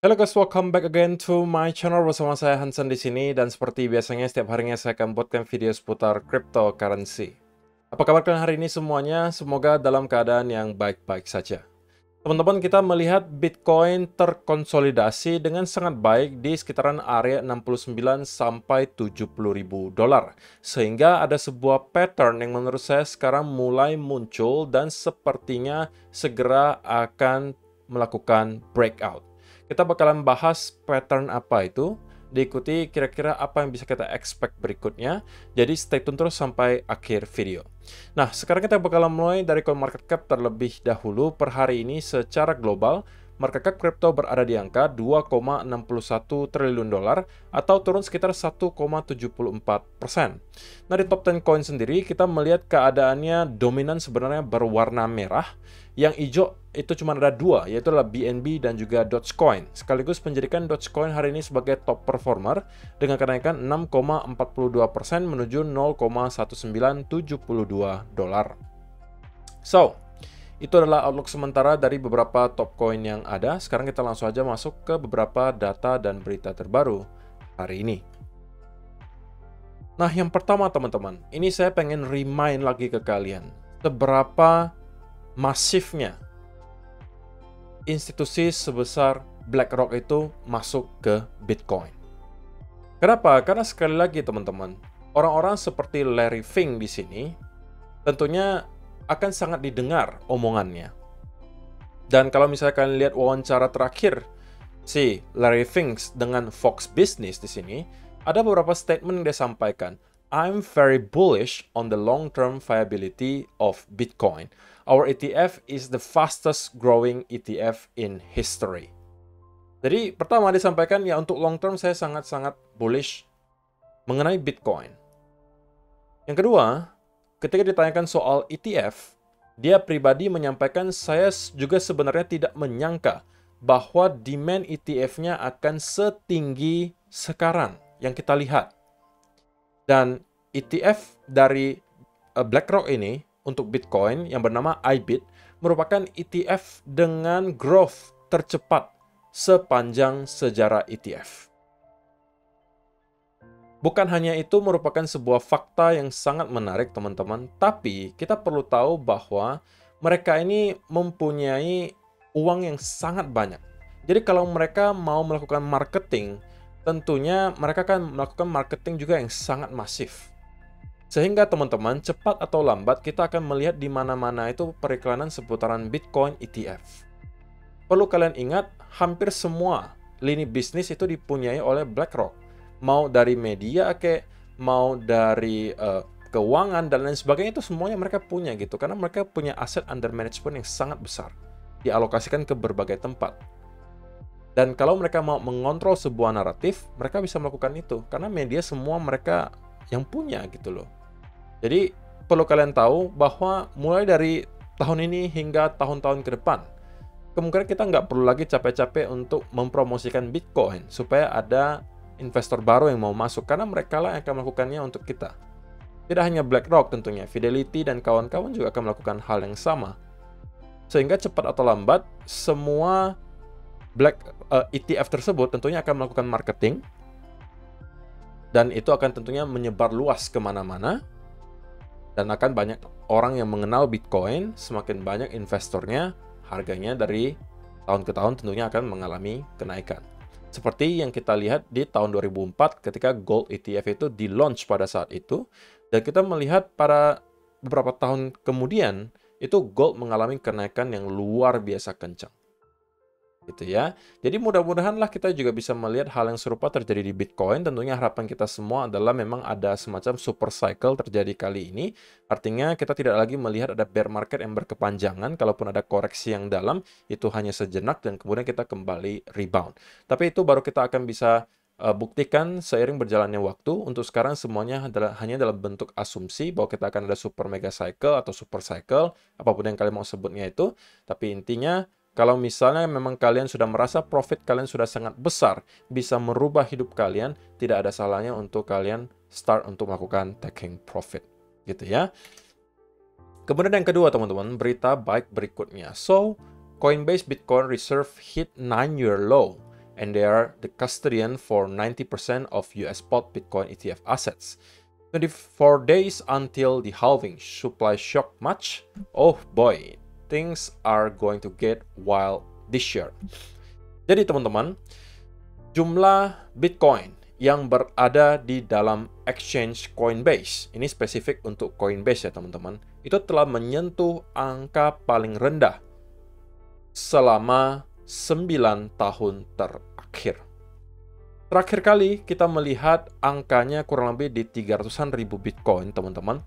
Halo guys, welcome back again to my channel bersama saya Hansen di sini dan seperti biasanya setiap harinya saya akan buatkan video seputar cryptocurrency. Apa kabar kalian hari ini semuanya? Semoga dalam keadaan yang baik-baik saja. Teman-teman, kita melihat Bitcoin terkonsolidasi dengan sangat baik di sekitaran area 69 sampai 70 ribu dolar. Sehingga ada sebuah pattern yang menurut saya sekarang mulai muncul dan sepertinya segera akan melakukan breakout. Kita bakalan bahas pattern apa itu, diikuti kira-kira apa yang bisa kita expect berikutnya. Jadi stay tune terus sampai akhir video. Nah, sekarang kita bakalan mulai dari CoinMarketCap terlebih dahulu. Per hari ini secara global, market cap kripto berada di angka 2,61 triliun dolar atau turun sekitar 1,74%. Nah, di top 10 coin sendiri kita melihat keadaannya dominan sebenarnya berwarna merah. Yang hijau itu cuma ada dua, yaitu adalah BNB dan juga Dogecoin. Sekaligus menjadikan Dogecoin hari ini sebagai top performer dengan kenaikan 6,42% menuju 0,1972 dolar. So, itu adalah outlook sementara dari beberapa top coin yang ada. Sekarang kita langsung aja masuk ke beberapa data dan berita terbaru hari ini. Nah, yang pertama teman-teman, ini saya pengen remind lagi ke kalian. Seberapa masifnya institusi sebesar BlackRock itu masuk ke Bitcoin. Kenapa? Karena sekali lagi teman-teman, orang-orang seperti Larry Fink di sini tentunya akan sangat didengar omongannya. Dan kalau misalnya kalian lihat wawancara terakhir si Larry Fink dengan Fox Business di sini, ada beberapa statement yang dia sampaikan. I'm very bullish on the long-term viability of Bitcoin. Our ETF is the fastest growing ETF in history. Jadi pertama disampaikan ya untuk long term saya sangat-sangat bullish mengenai Bitcoin. Yang kedua, ketika ditanyakan soal ETF, dia pribadi menyampaikan saya juga sebenarnya tidak menyangka bahwa demand ETF-nya akan setinggi sekarang yang kita lihat. Dan ETF dari BlackRock ini untuk Bitcoin yang bernama IBIT merupakan ETF dengan growth tercepat sepanjang sejarah ETF. Bukan hanya itu merupakan sebuah fakta yang sangat menarik teman-teman, tapi kita perlu tahu bahwa mereka ini mempunyai uang yang sangat banyak. Jadi kalau mereka mau melakukan marketing, tentunya mereka akan melakukan marketing juga yang sangat masif. Sehingga teman-teman, cepat atau lambat kita akan melihat di mana-mana itu periklanan seputaran Bitcoin ETF. Perlu kalian ingat, hampir semua lini bisnis itu dipunyai oleh BlackRock. Mau dari media, mau dari keuangan, dan lain sebagainya, itu semuanya mereka punya gitu. Karena mereka punya aset under management yang sangat besar. Dialokasikan ke berbagai tempat. Dan kalau mereka mau mengontrol sebuah naratif, mereka bisa melakukan itu. Karena media semua mereka yang punya gitu loh. Jadi, perlu kalian tahu bahwa mulai dari tahun ini hingga tahun-tahun ke depan, kemungkinan kita nggak perlu lagi capek-capek untuk mempromosikan Bitcoin supaya ada investor baru yang mau masuk, karena mereka lah yang akan melakukannya untuk kita. Tidak hanya BlackRock tentunya, Fidelity dan kawan-kawan juga akan melakukan hal yang sama. Sehingga cepat atau lambat, semua ETF tersebut tentunya akan melakukan marketing, dan itu akan tentunya menyebar luas kemana-mana, dan akan banyak orang yang mengenal Bitcoin, semakin banyak investornya, harganya dari tahun ke tahun tentunya akan mengalami kenaikan. Seperti yang kita lihat di tahun 2004 ketika Gold ETF itu di-launch pada saat itu. Dan kita melihat pada beberapa tahun kemudian, itu Gold mengalami kenaikan yang luar biasa kencang. Gitu ya. Jadi mudah-mudahanlah kita juga bisa melihat hal yang serupa terjadi di Bitcoin. Tentunya harapan kita semua adalah memang ada semacam super cycle terjadi kali ini. Artinya kita tidak lagi melihat ada bear market yang berkepanjangan. Kalaupun ada koreksi yang dalam, itu hanya sejenak dan kemudian kita kembali rebound. Tapi itu baru kita akan bisa buktikan seiring berjalannya waktu. Untuk sekarang semuanya hanya dalam bentuk asumsi bahwa kita akan ada super mega cycle atau super cycle, apapun yang kalian mau sebutnya itu. Tapi intinya, kalau misalnya memang kalian sudah merasa profit kalian sudah sangat besar, bisa merubah hidup kalian, tidak ada salahnya untuk kalian start untuk melakukan taking profit. Gitu ya. Kemudian yang kedua teman-teman, berita baik berikutnya. So, Coinbase Bitcoin Reserve hit 9-year low and they are the custodian for 90% of US spot Bitcoin ETF assets. 24 days until the halving. Supply shock much? Oh boy, things are going to get wild this year. Jadi teman-teman, jumlah Bitcoin yang berada di dalam exchange Coinbase, ini spesifik untuk Coinbase ya teman-teman, itu telah menyentuh angka paling rendah selama 9 tahun terakhir. Terakhir kali kita melihat angkanya kurang lebih di 300-an ribu Bitcoin, teman-teman.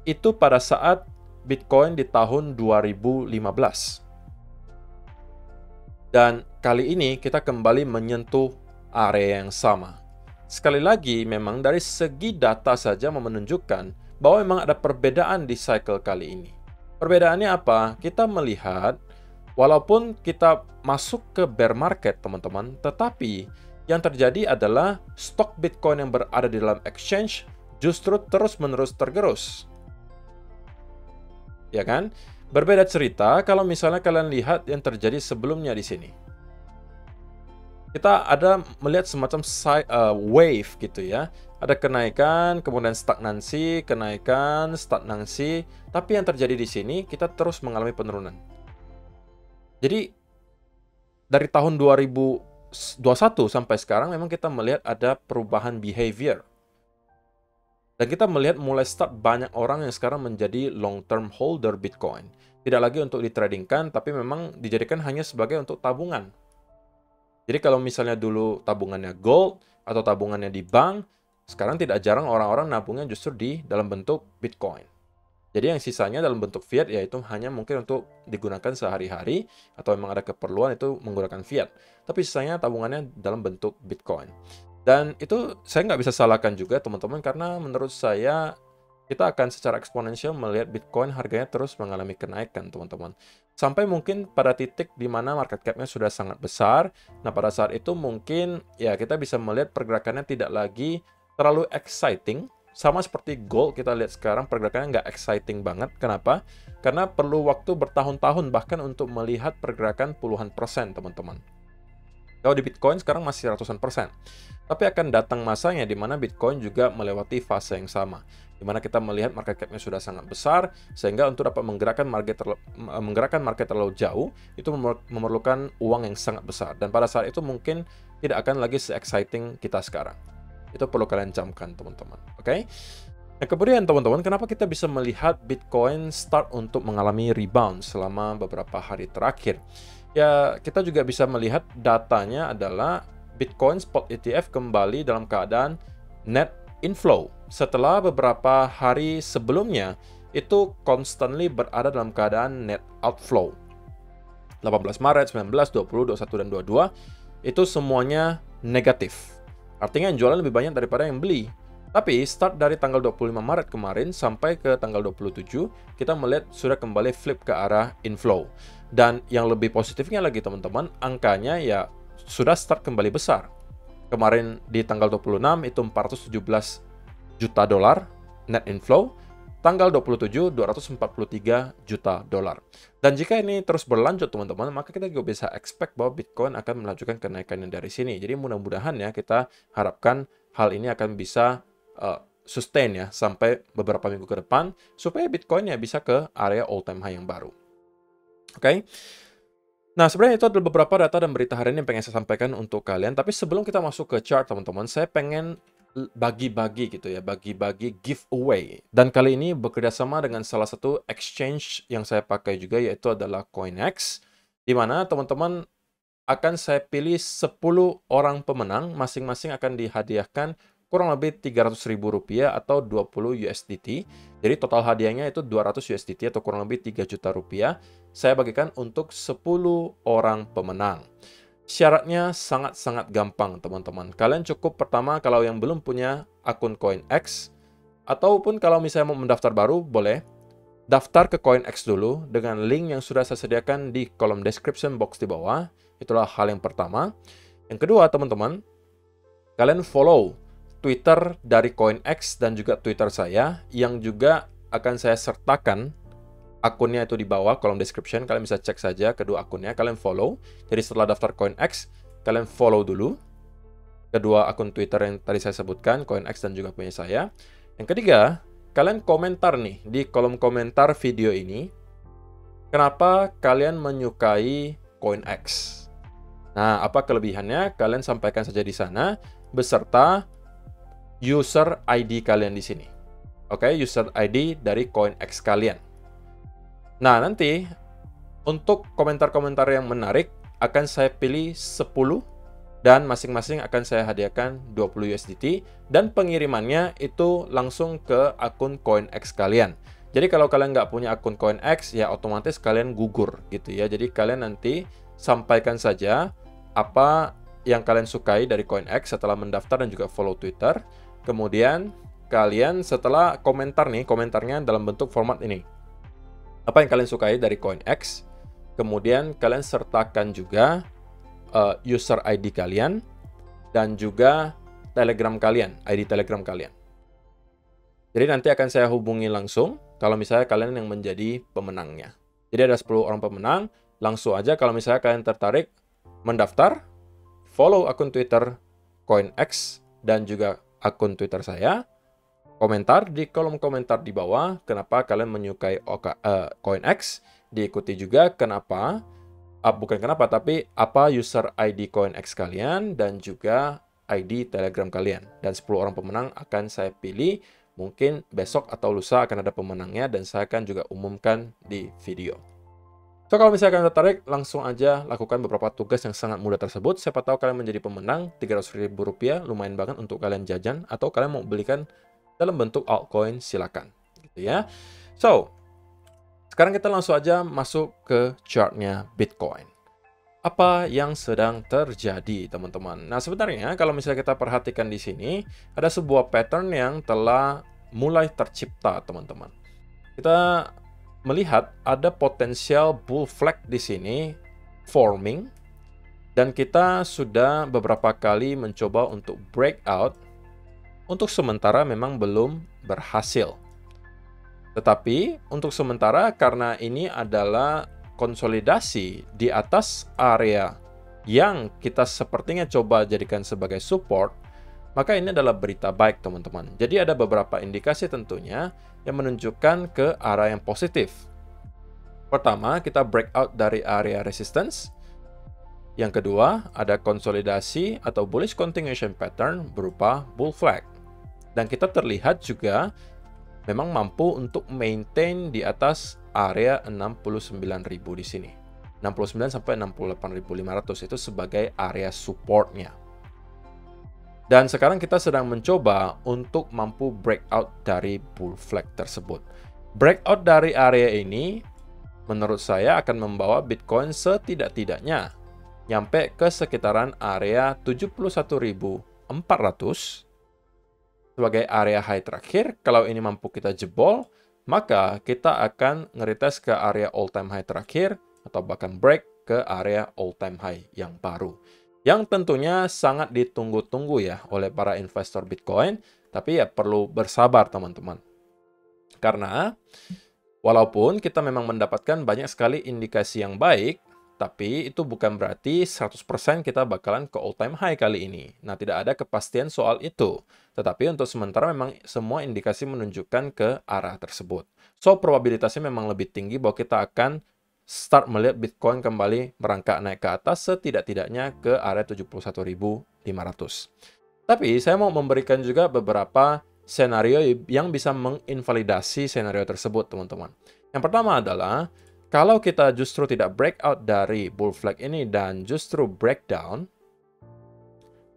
Itu pada saat Bitcoin di tahun 2015. Dan kali ini kita kembali menyentuh area yang sama. Sekali lagi, memang dari segi data saja menunjukkan bahwa memang ada perbedaan di cycle kali ini. Perbedaannya apa? Kita melihat, walaupun kita masuk ke bear market, teman-teman, tetapi yang terjadi adalah stok Bitcoin yang berada di dalam exchange justru terus-menerus tergerus. Ya kan? Berbeda cerita kalau misalnya kalian lihat yang terjadi sebelumnya di sini. Kita ada melihat semacam wave gitu ya. Ada kenaikan, kemudian stagnansi, kenaikan, stagnansi. Tapi yang terjadi di sini, kita terus mengalami penurunan. Jadi, dari tahun 2021 sampai sekarang memang kita melihat ada perubahan behavior. Dan kita melihat mulai start banyak orang yang sekarang menjadi long-term holder Bitcoin. Tidak lagi untuk ditradingkan, tapi memang dijadikan hanya sebagai untuk tabungan. Jadi kalau misalnya dulu tabungannya gold atau tabungannya di bank, sekarang tidak jarang orang-orang nabungnya justru di dalam bentuk Bitcoin. Jadi yang sisanya dalam bentuk fiat yaitu hanya mungkin untuk digunakan sehari-hari atau memang ada keperluan itu menggunakan fiat. Tapi sisanya tabungannya dalam bentuk Bitcoin. Dan itu saya nggak bisa salahkan juga teman-teman karena menurut saya kita akan secara eksponensial melihat Bitcoin harganya terus mengalami kenaikan teman-teman. Sampai mungkin pada titik di mana market cap-nya sudah sangat besar. Nah pada saat itu mungkin ya kita bisa melihat pergerakannya tidak lagi terlalu exciting. Sama seperti gold, kita lihat sekarang pergerakannya nggak exciting banget. Kenapa? Karena perlu waktu bertahun-tahun bahkan untuk melihat pergerakan puluhan persen, teman-teman. Kalau di Bitcoin sekarang masih ratusan persen. Tapi akan datang masanya di mana Bitcoin juga melewati fase yang sama. Di mana kita melihat market cap-nya sudah sangat besar, sehingga untuk dapat menggerakkan market terlalu jauh, itu memerlukan uang yang sangat besar. Dan pada saat itu mungkin tidak akan lagi se-exciting kita sekarang. Itu perlu kalian camkan, teman-teman. Oke? Nah, kemudian, teman-teman, kenapa kita bisa melihat Bitcoin start untuk mengalami rebound selama beberapa hari terakhir? Ya, kita juga bisa melihat datanya adalah Bitcoin Spot ETF kembali dalam keadaan net inflow. Setelah beberapa hari sebelumnya, itu constantly berada dalam keadaan net outflow. 18 Maret, 19, 20, 21, dan 22, itu semuanya negatif. Artinya yang jualan lebih banyak daripada yang beli. Tapi start dari tanggal 25 Maret kemarin sampai ke tanggal 27, kita melihat sudah kembali flip ke arah inflow. Dan yang lebih positifnya lagi teman-teman, angkanya ya sudah start kembali besar. Kemarin di tanggal 26 itu 417 juta dolar net inflow. Tanggal 27, 243 juta dolar. Dan jika ini terus berlanjut teman-teman, maka kita juga bisa expect bahwa Bitcoin akan melanjutkan kenaikannya dari sini. Jadi mudah-mudahan ya kita harapkan hal ini akan bisa sustain ya sampai beberapa minggu ke depan supaya Bitcoin ya bisa ke area all time high yang baru. Oke. Nah, sebenarnya itu adalah beberapa data dan berita hari ini yang pengen saya sampaikan untuk kalian. Tapi sebelum kita masuk ke chart teman-teman, saya pengen bagi-bagi gitu ya, bagi-bagi giveaway. Dan kali ini bekerja sama dengan salah satu exchange yang saya pakai juga, yaitu adalah CoinEx, di mana teman-teman akan saya pilih 10 orang pemenang, masing-masing akan dihadiahkan kurang lebih Rp300.000 atau 20 USDT. Jadi total hadiahnya itu 200 USDT atau kurang lebih 3 juta rupiah. Saya bagikan untuk 10 orang pemenang. Syaratnya sangat-sangat gampang, teman-teman. Kalian cukup pertama kalau yang belum punya akun CoinEx, ataupun kalau misalnya mau mendaftar baru, boleh. Daftar ke CoinEx dulu dengan link yang sudah saya sediakan di kolom description box di bawah. Itulah hal yang pertama. Yang kedua, teman-teman, kalian follow Twitter dari CoinEx dan juga Twitter saya, yang juga akan saya sertakan akunnya itu di bawah kolom description. Kalian bisa cek saja kedua akunnya, kalian follow. Jadi setelah daftar CoinEx, kalian follow dulu kedua akun Twitter yang tadi saya sebutkan, CoinX dan juga punya saya. Yang ketiga, kalian komentar nih di kolom komentar video ini, kenapa kalian menyukai CoinX. Nah, apa kelebihannya? Kalian sampaikan saja di sana, beserta user ID kalian di sini. Oke, user ID dari CoinX kalian. Nah, nanti untuk komentar-komentar yang menarik, akan saya pilih 10 dan masing-masing akan saya hadiahkan 20 USDT dan pengirimannya itu langsung ke akun CoinX kalian. Jadi kalau kalian nggak punya akun CoinX, ya otomatis kalian gugur gitu ya. Jadi kalian nanti sampaikan saja apa yang kalian sukai dari CoinX setelah mendaftar dan juga follow Twitter. Kemudian kalian setelah komentar nih, komentarnya dalam bentuk format ini. Apa yang kalian sukai dari CoinX? Kemudian kalian sertakan juga user ID kalian dan juga Telegram kalian, ID Telegram kalian. Jadi nanti akan saya hubungi langsung kalau misalnya kalian yang menjadi pemenangnya. Jadi ada 10 orang pemenang, langsung aja kalau misalnya kalian tertarik mendaftar, follow akun Twitter CoinX dan juga akun Twitter saya, komentar di kolom komentar di bawah kenapa kalian menyukai CoinX, diikuti juga kenapa, bukan kenapa, tapi apa user ID CoinX kalian dan juga ID Telegram kalian. Dan 10 orang pemenang akan saya pilih, mungkin besok atau lusa akan ada pemenangnya dan saya akan juga umumkan di video. So, kalau misalkan tertarik, langsung aja lakukan beberapa tugas yang sangat mudah tersebut. Siapa tahu kalian menjadi pemenang, Rp300.000, lumayan banget untuk kalian jajan, atau kalian mau belikan dalam bentuk altcoin, silakan. Gitu ya. So, sekarang kita langsung aja masuk ke chartnya Bitcoin. Apa yang sedang terjadi, teman-teman? Nah, sebenarnya kalau misalnya kita perhatikan di sini, ada sebuah pattern yang telah mulai tercipta, teman-teman. Kita melihat ada potensial bull flag di sini forming, dan kita sudah beberapa kali mencoba untuk breakout. Untuk sementara memang belum berhasil. Tetapi untuk sementara karena ini adalah konsolidasi di atas area yang kita sepertinya coba jadikan sebagai support, maka ini adalah berita baik, teman-teman. Jadi ada beberapa indikasi tentunya yang menunjukkan ke arah yang positif. Pertama, kita breakout dari area resistance. Yang kedua, ada konsolidasi atau bullish continuation pattern berupa bull flag. Dan kita terlihat juga memang mampu untuk maintain di atas area 69.000 di sini. 69 sampai 68.500 itu sebagai area supportnya. Dan sekarang kita sedang mencoba untuk mampu breakout dari bull flag tersebut. Breakout dari area ini menurut saya akan membawa Bitcoin setidak-tidaknya nyampe ke sekitaran area 71.400 sebagai area high terakhir. Kalau ini mampu kita jebol, maka kita akan ngeretest ke area all time high terakhir atau bahkan break ke area all time high yang baru. Yang tentunya sangat ditunggu-tunggu ya oleh para investor Bitcoin, tapi ya perlu bersabar, teman-teman. Karena walaupun kita memang mendapatkan banyak sekali indikasi yang baik, tapi itu bukan berarti 100% kita bakalan ke all time high kali ini. Nah, tidak ada kepastian soal itu. Tetapi untuk sementara memang semua indikasi menunjukkan ke arah tersebut. So, probabilitasnya memang lebih tinggi bahwa kita akan start melihat Bitcoin kembali merangkak naik ke atas setidak-tidaknya ke area 71.500. Tapi saya mau memberikan juga beberapa skenario yang bisa menginvalidasi skenario tersebut, teman-teman. Yang pertama adalah kalau kita justru tidak breakout dari bull flag ini dan justru breakdown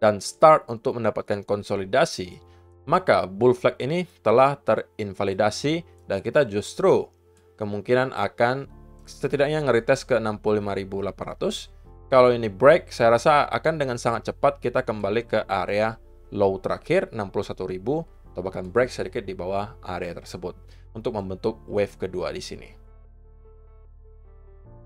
dan start untuk mendapatkan konsolidasi, maka bull flag ini telah terinvalidasi dan kita justru kemungkinan akan setidaknya ngeretest ke 65.800. Kalau ini break, saya rasa akan dengan sangat cepat kita kembali ke area low terakhir 61.000 atau bahkan break sedikit di bawah area tersebut untuk membentuk wave kedua di sini.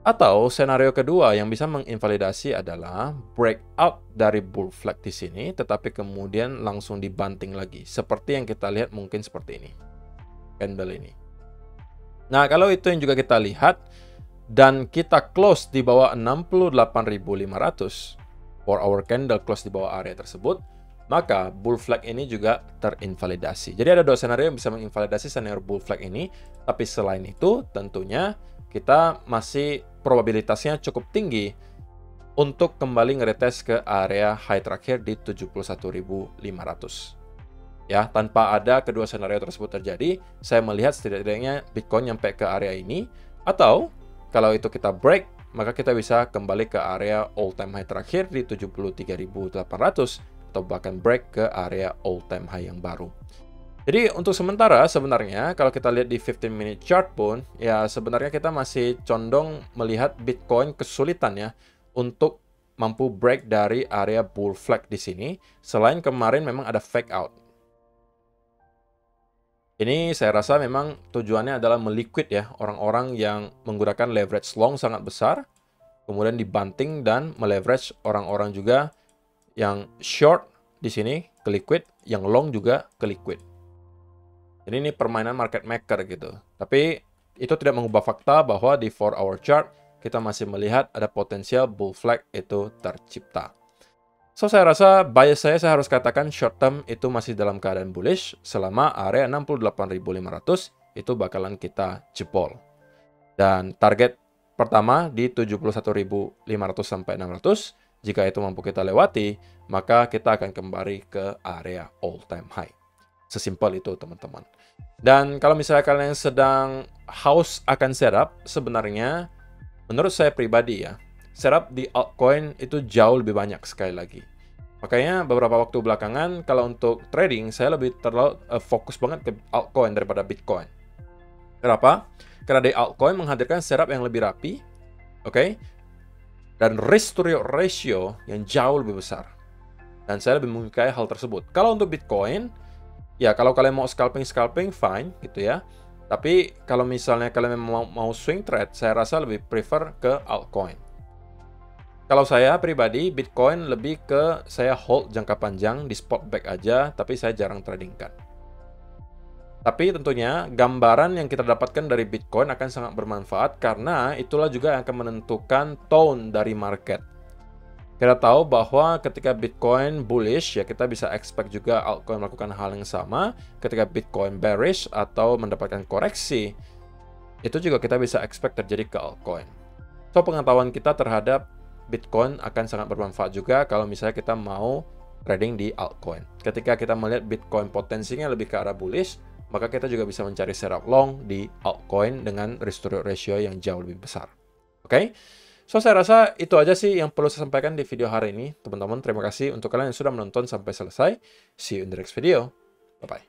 Atau senario kedua yang bisa menginvalidasi adalah breakout dari bull flag di sini, tetapi kemudian langsung dibanting lagi, seperti yang kita lihat mungkin seperti ini, candle ini. Nah, kalau itu yang juga kita lihat dan kita close di bawah 68.500, 4-hour candle close di bawah area tersebut, maka bull flag ini juga terinvalidasi. Jadi ada 2 skenario yang bisa menginvalidasi scenario bull flag ini, tapi selain itu tentunya kita masih probabilitasnya cukup tinggi untuk kembali ngeretest ke area high terakhir di 71.500. Ya, tanpa ada kedua skenario tersebut terjadi, saya melihat setidaknya Bitcoin nyampe ke area ini, atau kalau itu kita break, maka kita bisa kembali ke area all time high terakhir di 73.800 atau bahkan break ke area all time high yang baru. Jadi untuk sementara sebenarnya kalau kita lihat di 15 minute chart pun, ya sebenarnya kita masih condong melihat Bitcoin kesulitan ya untuk mampu break dari area bull flag di sini, selain kemarin memang ada fake out. Ini saya rasa memang tujuannya adalah meliquid ya orang-orang yang menggunakan leverage long sangat besar, kemudian dibanting dan meleverage orang-orang juga yang short di sini ke liquid, yang long juga ke liquid. Jadi ini permainan market maker gitu. Tapi itu tidak mengubah fakta bahwa di 4-hour chart kita masih melihat ada potensial bull flag itu tercipta. So, saya rasa bias saya harus katakan short term itu masih dalam keadaan bullish selama area 68.500 itu bakalan kita jebol. Dan target pertama di 71.500 sampai 600, jika itu mampu kita lewati, maka kita akan kembali ke area all time high. Sesimpel itu, teman-teman. Dan kalau misalnya kalian sedang haus akan setup, sebenarnya menurut saya pribadi ya, setup di altcoin itu jauh lebih banyak sekali lagi. Makanya beberapa waktu belakangan kalau untuk trading saya lebih terlalu fokus banget ke altcoin daripada Bitcoin. Kenapa? Karena di altcoin menghadirkan setup yang lebih rapi, oke? Dan risk to reward ratio yang jauh lebih besar. Dan saya lebih menyukai hal tersebut. Kalau untuk Bitcoin, ya kalau kalian mau scalping fine gitu ya. Tapi kalau misalnya kalian mau swing trade, saya rasa lebih prefer ke altcoin. Kalau saya pribadi, Bitcoin lebih ke saya hold jangka panjang di spot back aja, tapi saya jarang tradingkan. Tapi tentunya gambaran yang kita dapatkan dari Bitcoin akan sangat bermanfaat karena itulah juga yang akan menentukan tone dari market. Kita tahu bahwa ketika Bitcoin bullish, ya kita bisa expect juga altcoin melakukan hal yang sama. Ketika Bitcoin bearish atau mendapatkan koreksi, itu juga kita bisa expect terjadi ke altcoin. So, pengetahuan kita terhadap Bitcoin akan sangat bermanfaat juga kalau misalnya kita mau trading di altcoin. Ketika kita melihat Bitcoin potensinya lebih ke arah bullish, maka kita juga bisa mencari setup long di altcoin dengan risk to reward ratio yang jauh lebih besar. Oke? So, saya rasa itu aja sih yang perlu saya sampaikan di video hari ini. Teman-teman, terima kasih untuk kalian yang sudah menonton sampai selesai. See you in the next video. Bye-bye.